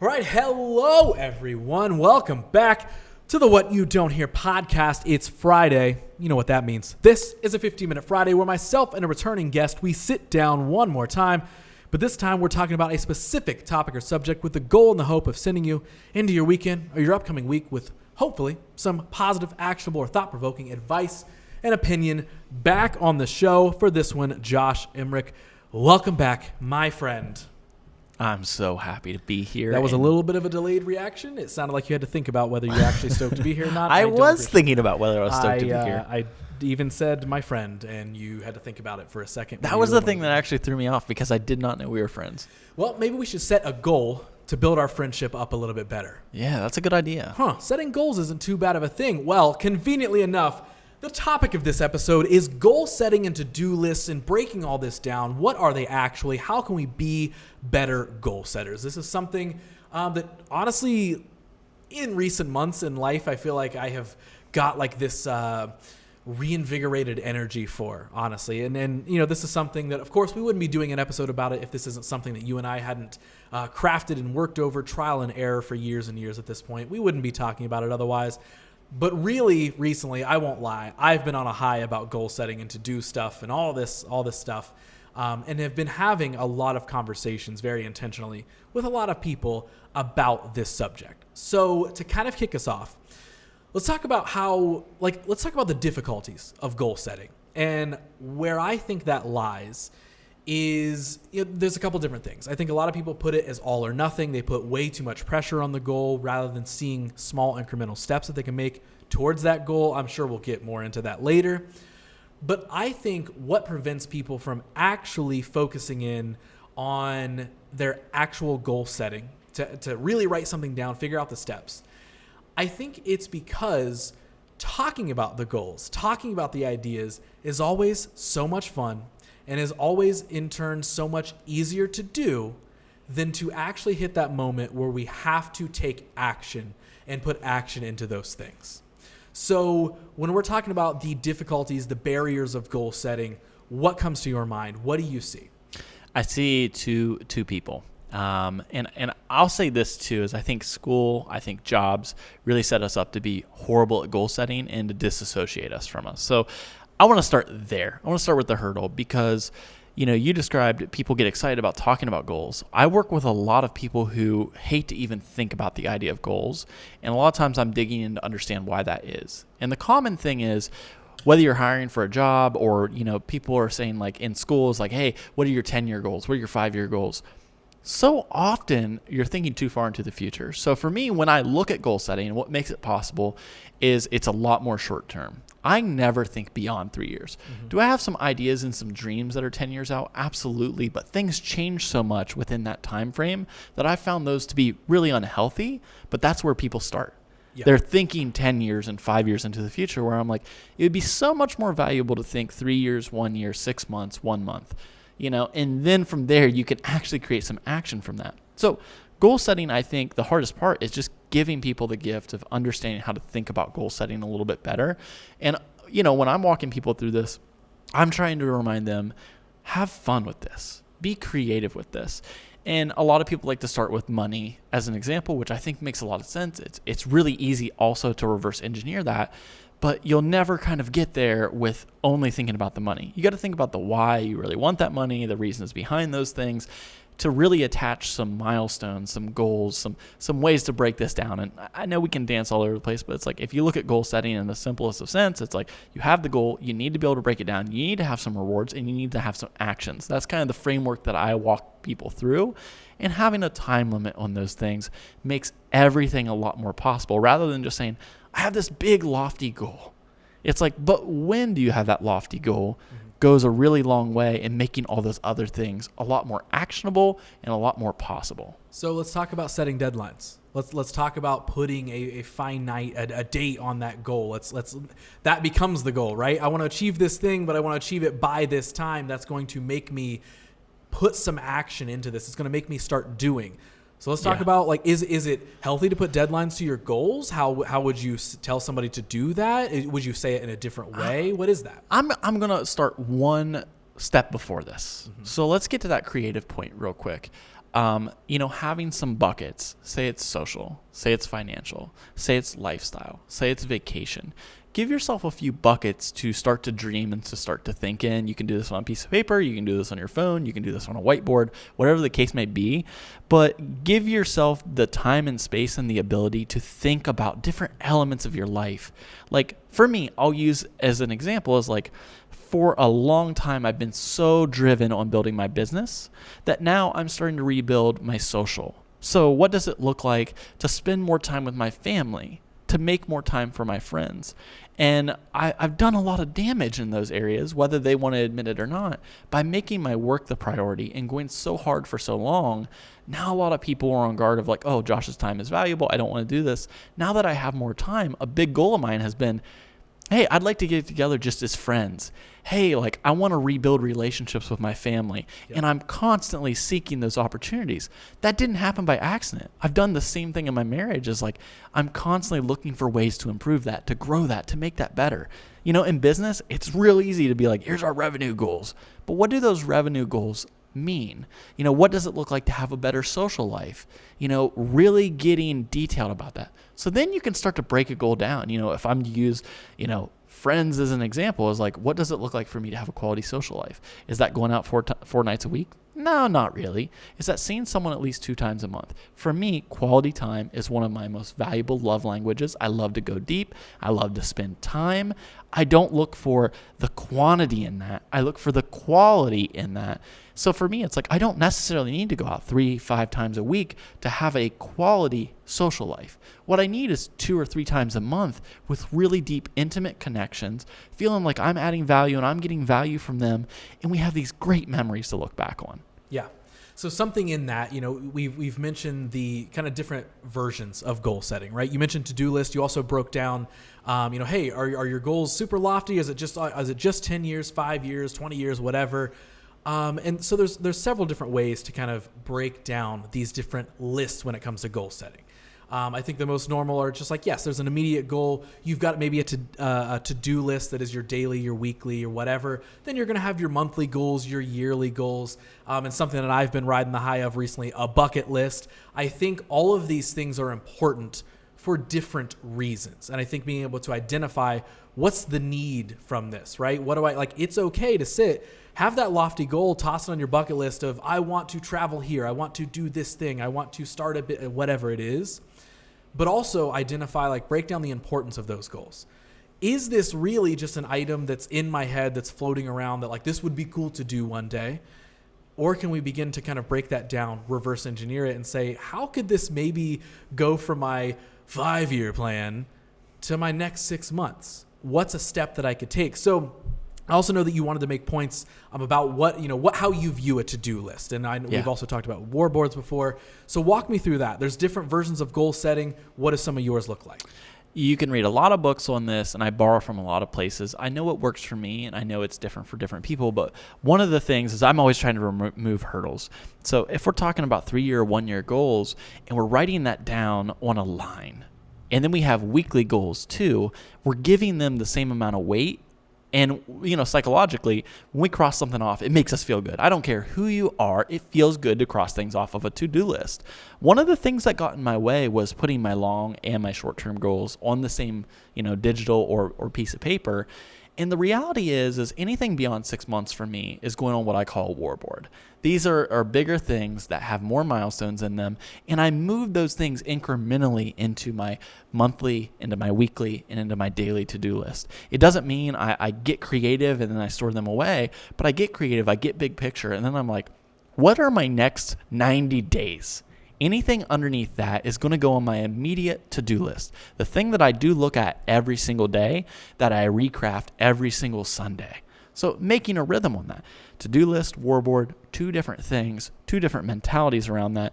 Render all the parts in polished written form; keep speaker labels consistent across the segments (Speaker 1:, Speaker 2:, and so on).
Speaker 1: All right, hello everyone. Welcome back to the What You Don't Hear podcast. It's Friday. You know what that means. This is a 15-minute Friday where myself and a returning guest, we sit down one more time. But this time we're talking about a specific topic or subject with the goal and the hope of sending you into your weekend or your upcoming week with hopefully some positive, actionable, or thought-provoking advice and opinion. Back on the show for this one, Josh Emerick. Welcome back, my friend.
Speaker 2: I'm so happy to be here.
Speaker 1: That was a little bit of a delayed reaction. It sounded like you had to think about whether you're actually stoked to be here or not.
Speaker 2: I was thinking about whether I was stoked to be here.
Speaker 1: I even said my friend, and you had to think about it for a second.
Speaker 2: That was the thing that actually threw me off because I did not know we were friends.
Speaker 1: Well, maybe we should set a goal to build our friendship up a little bit better.
Speaker 2: Yeah, that's a good idea.
Speaker 1: Setting goals isn't too bad of a thing. Well, conveniently enough, the topic of this episode is goal setting and to-do lists and breaking all this down. What are they actually? How can we be better goal setters? This is something that honestly, in recent months in life, I feel like I have got like this reinvigorated energy for, honestly. And you know, this is something that, of course, we wouldn't be doing an episode about it if this isn't something that you and I hadn't crafted and worked over, trial and error for years and years at this point. We wouldn't be talking about it otherwise. But really, recently, I won't lie, I've been on a high about goal setting and to-do stuff and all this stuff, and have been having a lot of conversations very intentionally with a lot of people about this subject. So to kind of kick us off, let's talk about the difficulties of goal setting. And where I think that lies is, there's a couple different things. I think a lot of people put it as all or nothing. They put way too much pressure on the goal rather than seeing small incremental steps that they can make towards that goal. I'm sure we'll get more into that later. But I think what prevents people from actually focusing in on their actual goal setting, to really write something down, figure out the steps, I think it's because talking about the goals, talking about the ideas is always so much fun and is always in turn so much easier to do than to actually hit that moment where we have to take action and put action into those things. So when we're talking about the difficulties, the barriers of goal setting, what comes to your mind? What do you see?
Speaker 2: I see two people. And I'll say this too, is I think school, I think jobs really set us up to be horrible at goal setting and to disassociate us from us. So I want to start there. I want to start with the hurdle because, you described people get excited about talking about goals. I work with a lot of people who hate to even think about the idea of goals. And a lot of times I'm digging in to understand why that is. And the common thing is, whether you're hiring for a job or, people are saying like in schools, like, hey, what are your 10-year goals? What are your 5-year goals? So often you're thinking too far into the future. So for me, when I look at goal setting and what makes it possible is it's a lot more short term. I never think beyond 3 years. Mm-hmm. Do I have some ideas and some dreams that are 10 years out? Absolutely. But things change so much within that time frame that I found those to be really unhealthy. But that's where people start. Yep. They're thinking 10 years and 5 years into the future, where I'm like, it would be so much more valuable to think 3 years, 1 year, 6 months, 1 month. And then from there, you can actually create some action from that. So goal setting, I think the hardest part is just giving people the gift of understanding how to think about goal setting a little bit better. And, when I'm walking people through this, I'm trying to remind them, have fun with this, be creative with this. And a lot of people like to start with money as an example, which I think makes a lot of sense. It's really easy also to reverse engineer that. But you'll never kind of get there with only thinking about the money. You got to think about the why you really want that money, the reasons behind those things, to really attach some milestones, some goals, some ways to break this down. And I know we can dance all over the place, but it's like if you look at goal setting in the simplest of sense, it's like you have the goal, you need to be able to break it down, you need to have some rewards, and you need to have some actions. That's kind of the framework that I walk people through. And having a time limit on those things makes everything a lot more possible rather than just saying, I have this big lofty goal. It's like, but when do you have that lofty goal goes a really long way in making all those other things a lot more actionable and a lot more possible.
Speaker 1: So let's talk about setting deadlines. Let's talk about putting a finite, a date on that goal. That becomes the goal, right? I want to achieve this thing, but I want to achieve it by this time. That's going to make me put some action into this. It's going to make me start doing. So let's talk about, like, is it healthy to put deadlines to your goals? How would you tell somebody to do that? Would you say it in a different way? What is that?
Speaker 2: I'm going to start one step before this. Mm-hmm. So let's get to that creative point real quick. having some buckets, say it's social, say it's financial, say it's lifestyle, say it's vacation. Give yourself a few buckets to start to dream and to start to think in. You can do this on a piece of paper. You can do this on your phone. You can do this on a whiteboard, whatever the case may be. But give yourself the time and space and the ability to think about different elements of your life. Like for me, I'll use as an example as like, for a long time, I've been so driven on building my business that now I'm starting to rebuild my social. So what does it look like to spend more time with my family, to make more time for my friends? And I've done a lot of damage in those areas, whether they want to admit it or not, by making my work the priority and going so hard for so long. Now a lot of people are on guard of like, oh, Josh's time is valuable. I don't want to do this. Now that I have more time, a big goal of mine has been, hey, I'd like to get together just as friends. Hey, like I want to rebuild relationships with my family. Yep. And I'm constantly seeking those opportunities. That didn't happen by accident. I've done the same thing in my marriage. Is like I'm constantly looking for ways to improve that, to grow that, to make that better. In business, it's real easy to be like, here's our revenue goals. But what do those revenue goals mean? What does it look like to have a better social life? Really getting detailed about that. So then you can start to break a goal down. If I'm to use, friends as an example, is like, what does it look like for me to have a quality social life? Is that going out 4 nights a week? No, not really. Is that seeing someone at least 2 times a month? For me, quality time is one of my most valuable love languages. I love to go deep. I love to spend time. I don't look for the quantity in that. I look for the quality in that. So for me, it's like I don't necessarily need to go out 3-5 times a week to have a quality social life. What I need is 2 or 3 times a month with really deep, intimate connections, feeling like I'm adding value and I'm getting value from them, and we have these great memories to look back on.
Speaker 1: Yeah. So something in that, we've mentioned the kind of different versions of goal setting, right? You mentioned to-do list. You also broke down, hey, are your goals super lofty? Is it just 10 years, 5 years, 20 years, whatever? And so there's several different ways to kind of break down these different lists when it comes to goal setting. I think the most normal are just like, yes, there's an immediate goal. You've got maybe a to-do list that is your daily, your weekly, or whatever. Then you're going to have your monthly goals, your yearly goals, and something that I've been riding the high of recently, a bucket list. I think all of these things are important for different reasons. And I think being able to identify what's the need from this, right? What do I like? It's okay to have that lofty goal, toss it on your bucket list of, I want to travel here. I want to do this thing. I want to start a bit, whatever it is. But also identify, break down the importance of those goals. Is this really just an item that's in my head that's floating around that this would be cool to do one day? Or can we begin to kind of break that down, reverse engineer it and say, how could this maybe go from my 5-year plan to my next 6 months? What's a step that I could take? So I also know that you wanted to make points about how you view a to-do list. And we've also talked about war boards before. So walk me through that. There's different versions of goal setting. What do some of yours look like?
Speaker 2: You can read a lot of books on this, and I borrow from a lot of places. I know what works for me, and I know it's different for different people. But one of the things is I'm always trying to remove hurdles. So if we're talking about 3-year, 1-year goals, and we're writing that down on a line, and then we have weekly goals too, we're giving them the same amount of weight. And, psychologically, when we cross something off, it makes us feel good. I don't care who you are. It feels good to cross things off of a to-do list. One of the things that got in my way was putting my long and my short-term goals on the same, digital or piece of paper. And the reality is anything beyond 6 months for me is going on what I call a war board. These are bigger things that have more milestones in them. And I move those things incrementally into my monthly, into my weekly, and into my daily to-do list. It doesn't mean I get creative and then I store them away, but I get creative, I get big picture, and then I'm like, what are my next 90 days? Anything underneath that is going to go on my immediate to-do list. The thing that I do look at every single day, that I recraft every single Sunday. So making a rhythm on that. To-do list, war board, 2 different things, 2 different mentalities around that.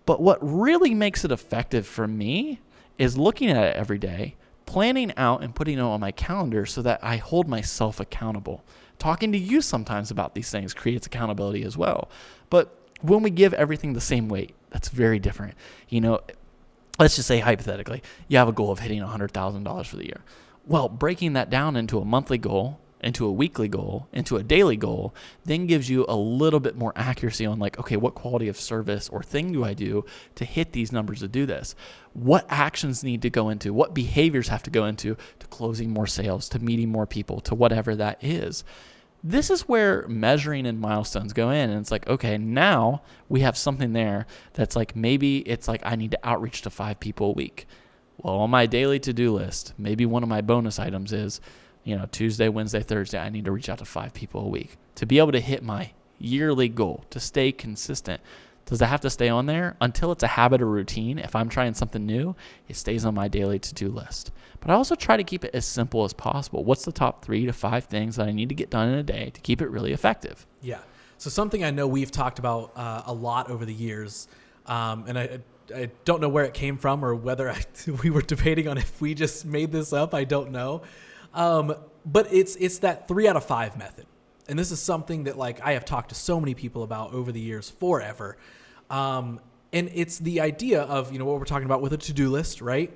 Speaker 2: But what really makes it effective for me is looking at it every day, planning out and putting it on my calendar so that I hold myself accountable. Talking to you sometimes about these things creates accountability as well. But when we give everything the same weight, that's very different. Let's just say hypothetically, you have a goal of hitting $100,000 for the year. Well, breaking that down into a monthly goal into a weekly goal, into a daily goal, then gives you a little bit more accuracy on like, okay, what quality of service or thing do I do to hit these numbers to do this? What actions need to go into? What behaviors have to go into to closing more sales, to meeting more people, to whatever that is? This is where measuring and milestones go in. And it's like, okay, now we have something there that's like, maybe it's like I need to outreach to 5 people a week. Well, on my daily to-do list, maybe one of my bonus items is, Tuesday, Wednesday, Thursday, I need to reach out to 5 people a week to be able to hit my yearly goal, to stay consistent. Does that have to stay on there? Until it's a habit or routine, if I'm trying something new, it stays on my daily to-do list. But I also try to keep it as simple as possible. What's the top 3 to 5 things that I need to get done in a day to keep it really effective?
Speaker 1: Yeah. So something I know we've talked about a lot over the years, and I don't know where it came from or whether we were debating on if we just made this up. I don't know. But it's that 3 out of 5 method. And this is something that like I have talked to so many people about over the years forever. And it's the idea of, what we're talking about with a to-do list, right?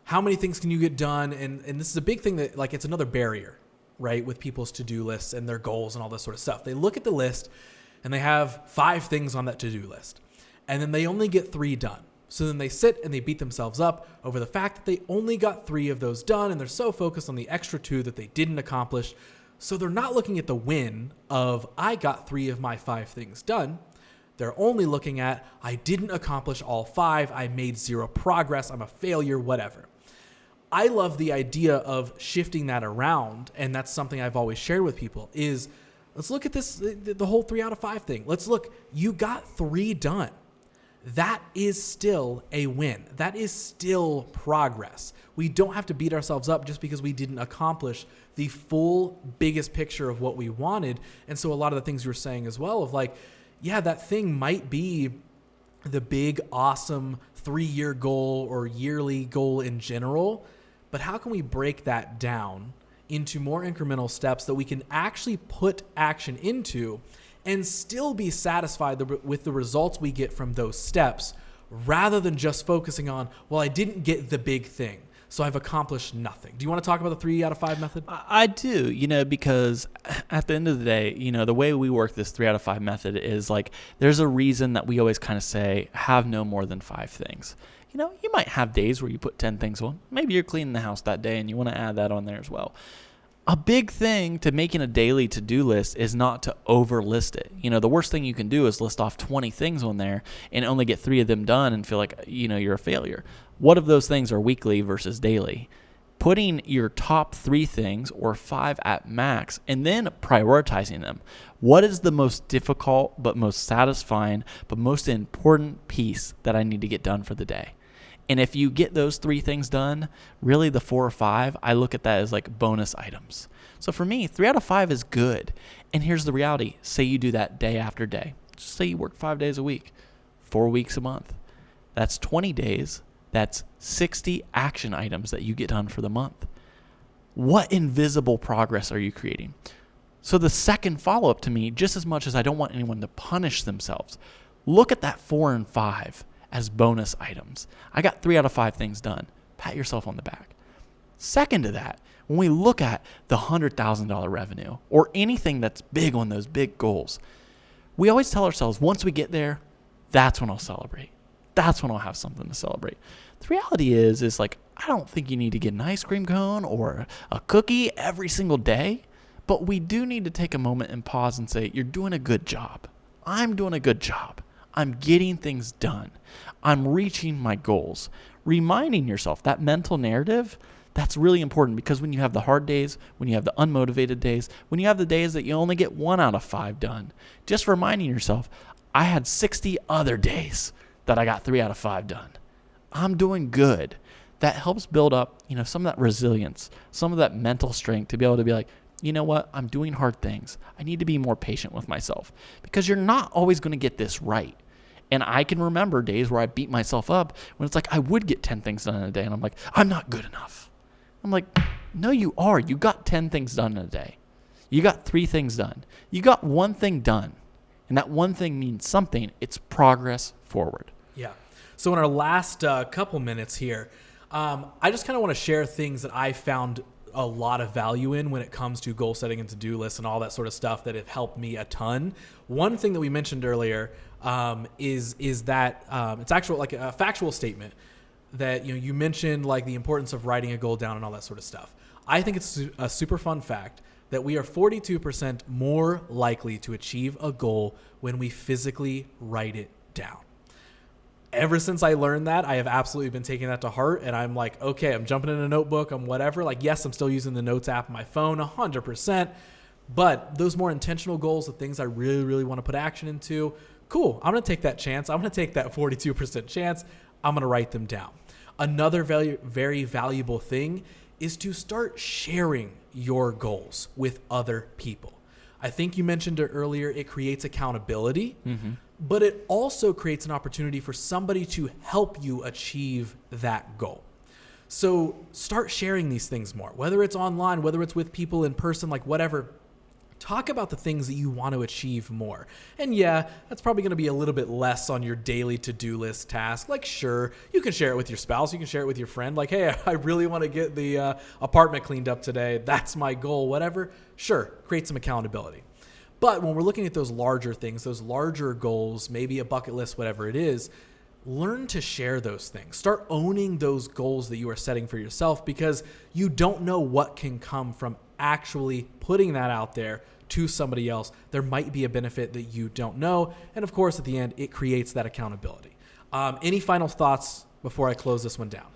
Speaker 1: How many things can you get done? And this is a big thing that like, it's another barrier, right? With people's to-do lists and their goals and all this sort of stuff. They look at the list and they have 5 things on that to-do list, and then they only get 3 done. So then they sit and they beat themselves up over the fact that they only got 3 of those done, and they're so focused on the extra 2 that they didn't accomplish. So they're not looking at the win of, I got 3 of my 5 things done. They're only looking at, I didn't accomplish all 5. I made 0 progress. I'm a failure, whatever. I love the idea of shifting that around, and that's something I've always shared with people is, let's look at this, the whole 3 out of 5 thing. Let's look, you got 3 done. That is still a win. That is still progress. We don't have to beat ourselves up just because we didn't accomplish the full biggest picture of what we wanted. And so a lot of the things you were saying as well of like, yeah, that thing might be the big, awesome 3-year goal or yearly goal in general, but how can we break that down into more incremental steps that we can actually put action into and still be satisfied with the results we get from those steps, rather than just focusing on, well, I didn't get the big thing, so I've accomplished nothing. Do you want to talk about the 3 out of 5 method?
Speaker 2: I do, because at the end of the day, the way we work this 3 out of 5 method is like, there's a reason that we always kind of say, have no more than 5 things. You might have days where you put 10 things on. Maybe you're cleaning the house that day and you want to add that on there as well. A big thing to making a daily to-do list is not to overlist it. The worst thing you can do is list off 20 things on there and only get 3 of them done and feel like, you're a failure. What of those things are weekly versus daily? Putting your top 3 things or 5 at max and then prioritizing them. What is the most difficult but most satisfying but most important piece that I need to get done for the day? And if you get those 3 things done, really the 4 or 5, I look at that as like bonus items. So for me, 3 out of 5 is good. And here's the reality. Say you do that day after day. Just say you work 5 days a week, 4 weeks a month. That's 20 days. That's 60 action items that you get done for the month. What invisible progress are you creating? So the second follow-up to me, just as much as I don't want anyone to punish themselves, look at that 4 and 5 as bonus items. I got 3 out of 5 things done. Pat yourself on the back. Second to that, when we look at the $100,000 revenue or anything that's big on those big goals, we always tell ourselves, once we get there, that's when I'll celebrate. That's when I'll have something to celebrate. The reality is like, I don't think you need to get an ice cream cone or a cookie every single day, but we do need to take a moment and pause and say, you're doing a good job. I'm doing a good job. I'm getting things done. I'm reaching my goals. Reminding yourself that mental narrative, that's really important, because when you have the hard days, when you have the unmotivated days, when you have the days that you only get 1 out of 5 done, just reminding yourself, I had 60 other days that I got 3 out of 5 done. I'm doing good. That helps build up, some of that resilience, some of that mental strength to be able to be like, you know what? I'm doing hard things. I need to be more patient with myself, because you're not always going to get this right. And I can remember days where I beat myself up when it's like I would get 10 things done in a day and I'm like, I'm not good enough. I'm like, no, you are. You got 10 things done in a day. You got 3 things done. You got 1 thing done. And that 1 thing means something. It's progress forward.
Speaker 1: Yeah. So in our last couple minutes here, I just kind of want to share things that I found a lot of value in when it comes to goal setting and to-do lists and all that sort of stuff that have helped me a ton. One thing that we mentioned earlier is that it's actual like a factual statement that you mentioned, like the importance of writing a goal down and all that sort of stuff. I think it's a super fun fact that we are 42% more likely to achieve a goal when we physically write it down. Ever since I learned that, I have absolutely been taking that to heart, and I'm like, okay, I'm jumping in a notebook, I'm whatever. Like, yes, I'm still using the notes app on my phone 100%, but those more intentional goals, the things I really, really want to put action into, cool, I'm going to take that chance. I'm going to take that 42% chance. I'm going to write them down. Another very valuable thing is to start sharing your goals with other people. I think you mentioned it earlier, it creates accountability, but it also creates an opportunity for somebody to help you achieve that goal. So start sharing these things more, whether it's online, whether it's with people in person, like whatever. Talk about the things that you want to achieve more. And yeah, that's probably going to be a little bit less on your daily to-do list task. Like, sure, you can share it with your spouse. You can share it with your friend. Like, hey, I really want to get the apartment cleaned up today. That's my goal, whatever. Sure, create some accountability. But when we're looking at those larger things, those larger goals, maybe a bucket list, whatever it is, learn to share those things. Start owning those goals that you are setting for yourself, because you don't know what can come from actually putting that out there to somebody else. There might be a benefit that you don't know. And of course, at the end, it creates that accountability. Any final thoughts before I close this one down?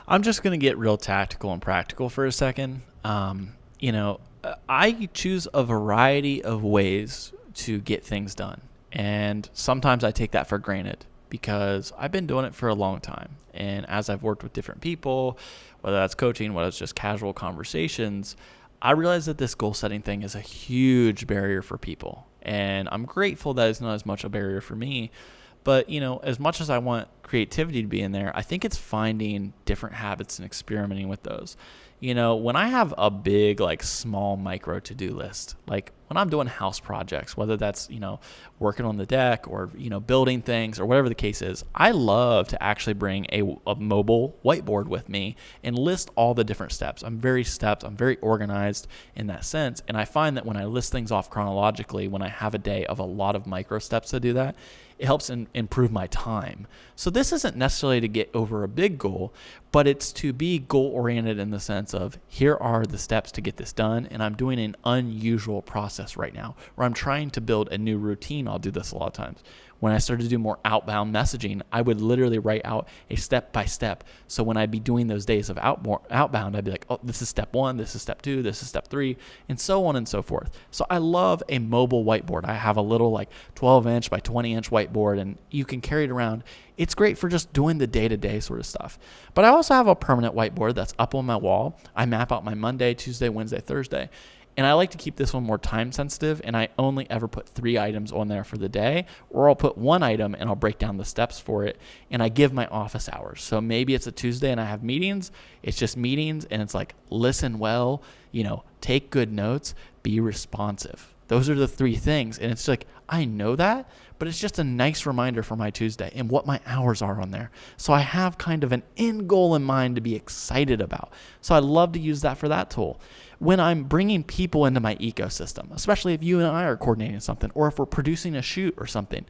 Speaker 2: I'm just going to get real tactical and practical for a second. I choose a variety of ways to get things done. And sometimes I take that for granted because I've been doing it for a long time. And as I've worked with different people, whether that's coaching, whether it's just casual conversations, I realize that this goal setting thing is a huge barrier for people. And I'm grateful that it's not as much a barrier for me. But, as much as I want creativity to be in there, I think it's finding different habits and experimenting with those. When I have a big, small micro to-do list, like when I'm doing house projects, whether that's, working on the deck or, building things or whatever the case is, I love to actually bring a mobile whiteboard with me and list all the different steps. I'm very organized in that sense. And I find that when I list things off chronologically, when I have a day of a lot of micro steps to do that, it helps improve my time. So this isn't necessarily to get over a big goal, but it's to be goal-oriented in the sense of, here are the steps to get this done, and I'm doing an unusual process right now, where I'm trying to build a new routine. I'll do this a lot of times. When I started to do more outbound messaging, I would literally write out a step-by-step. So when I'd be doing those days of outbound, I'd be like, oh, this is step 1, this is step 2, this is step 3, and so on and so forth. So I love a mobile whiteboard. I have a little 12-inch by 20-inch whiteboard, and you can carry it around. It's great for just doing the day-to-day sort of stuff. But I also have a permanent whiteboard that's up on my wall. I map out my Monday, Tuesday, Wednesday, Thursday. And I like to keep this one more time sensitive, and I only ever put 3 items on there for the day, or I'll put 1 item and I'll break down the steps for it, and I give my office hours. So maybe it's a Tuesday and I have meetings. It's just meetings, and it's listen well, take good notes, be responsive. Those are the 3 things. And it's I know that, but it's just a nice reminder for my Tuesday and what my hours are on there. So I have kind of an end goal in mind to be excited about. So I love to use that for that tool. When I'm bringing people into my ecosystem, especially if you and I are coordinating something, or if we're producing a shoot or something,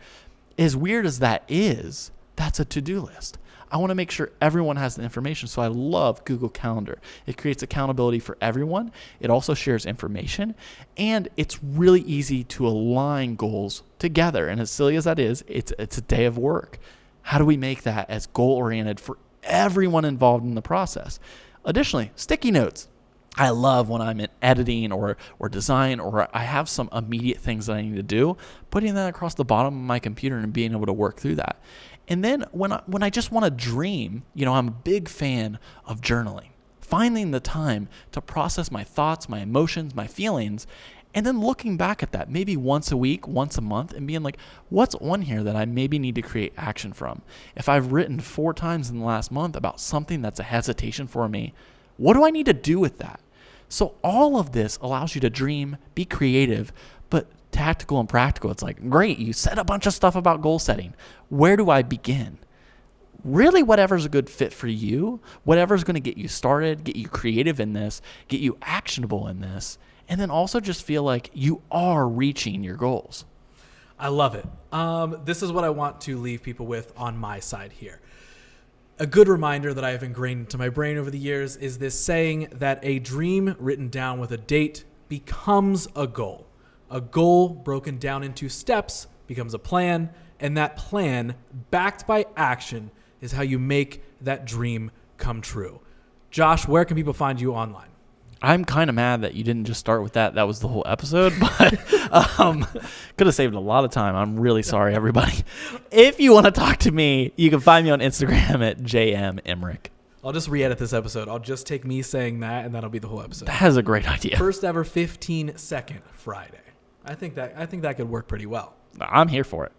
Speaker 2: as weird as that is, that's a to-do list. I want to make sure everyone has the information. So I love Google Calendar. It creates accountability for everyone. It also shares information, and it's really easy to align goals together. And as silly as that is, it's a day of work. How do we make that as goal-oriented for everyone involved in the process? Additionally, sticky notes. I love when I'm in editing or design, or I have some immediate things that I need to do, putting that across the bottom of my computer and being able to work through that. And then when I just want to dream, I'm a big fan of journaling, finding the time to process my thoughts, my emotions, my feelings, and then looking back at that maybe once a week, once a month, and being like, what's on here that I maybe need to create action from? If I've written 4 times in the last month about something that's a hesitation for me, what do I need to do with that? So all of this allows you to dream, be creative, but tactical and practical. It's great, you said a bunch of stuff about goal setting. Where do I begin? really whatever's a good fit for you, whatever's going to get you started, get you creative in this, get you actionable in this, and then also just feel like you are reaching your goals.
Speaker 1: I love it. This is what I want to leave people with on my side here. A good reminder that I have ingrained into my brain over the years is this saying that a dream written down with a date becomes a goal. A goal broken down into steps becomes a plan, and that plan, backed by action, is how you make that dream come true. Josh, where can people find you online?
Speaker 2: I'm kind of mad that you didn't just start with that. That was the whole episode, but could have saved a lot of time. I'm really sorry, everybody. If you want to talk to me, you can find me on Instagram at jmemerick.
Speaker 1: I'll just re-edit this episode. I'll just take me saying that, and that'll be the whole episode.
Speaker 2: That is a great idea.
Speaker 1: First ever 15-second Friday. I think that could work pretty well.
Speaker 2: I'm here for it.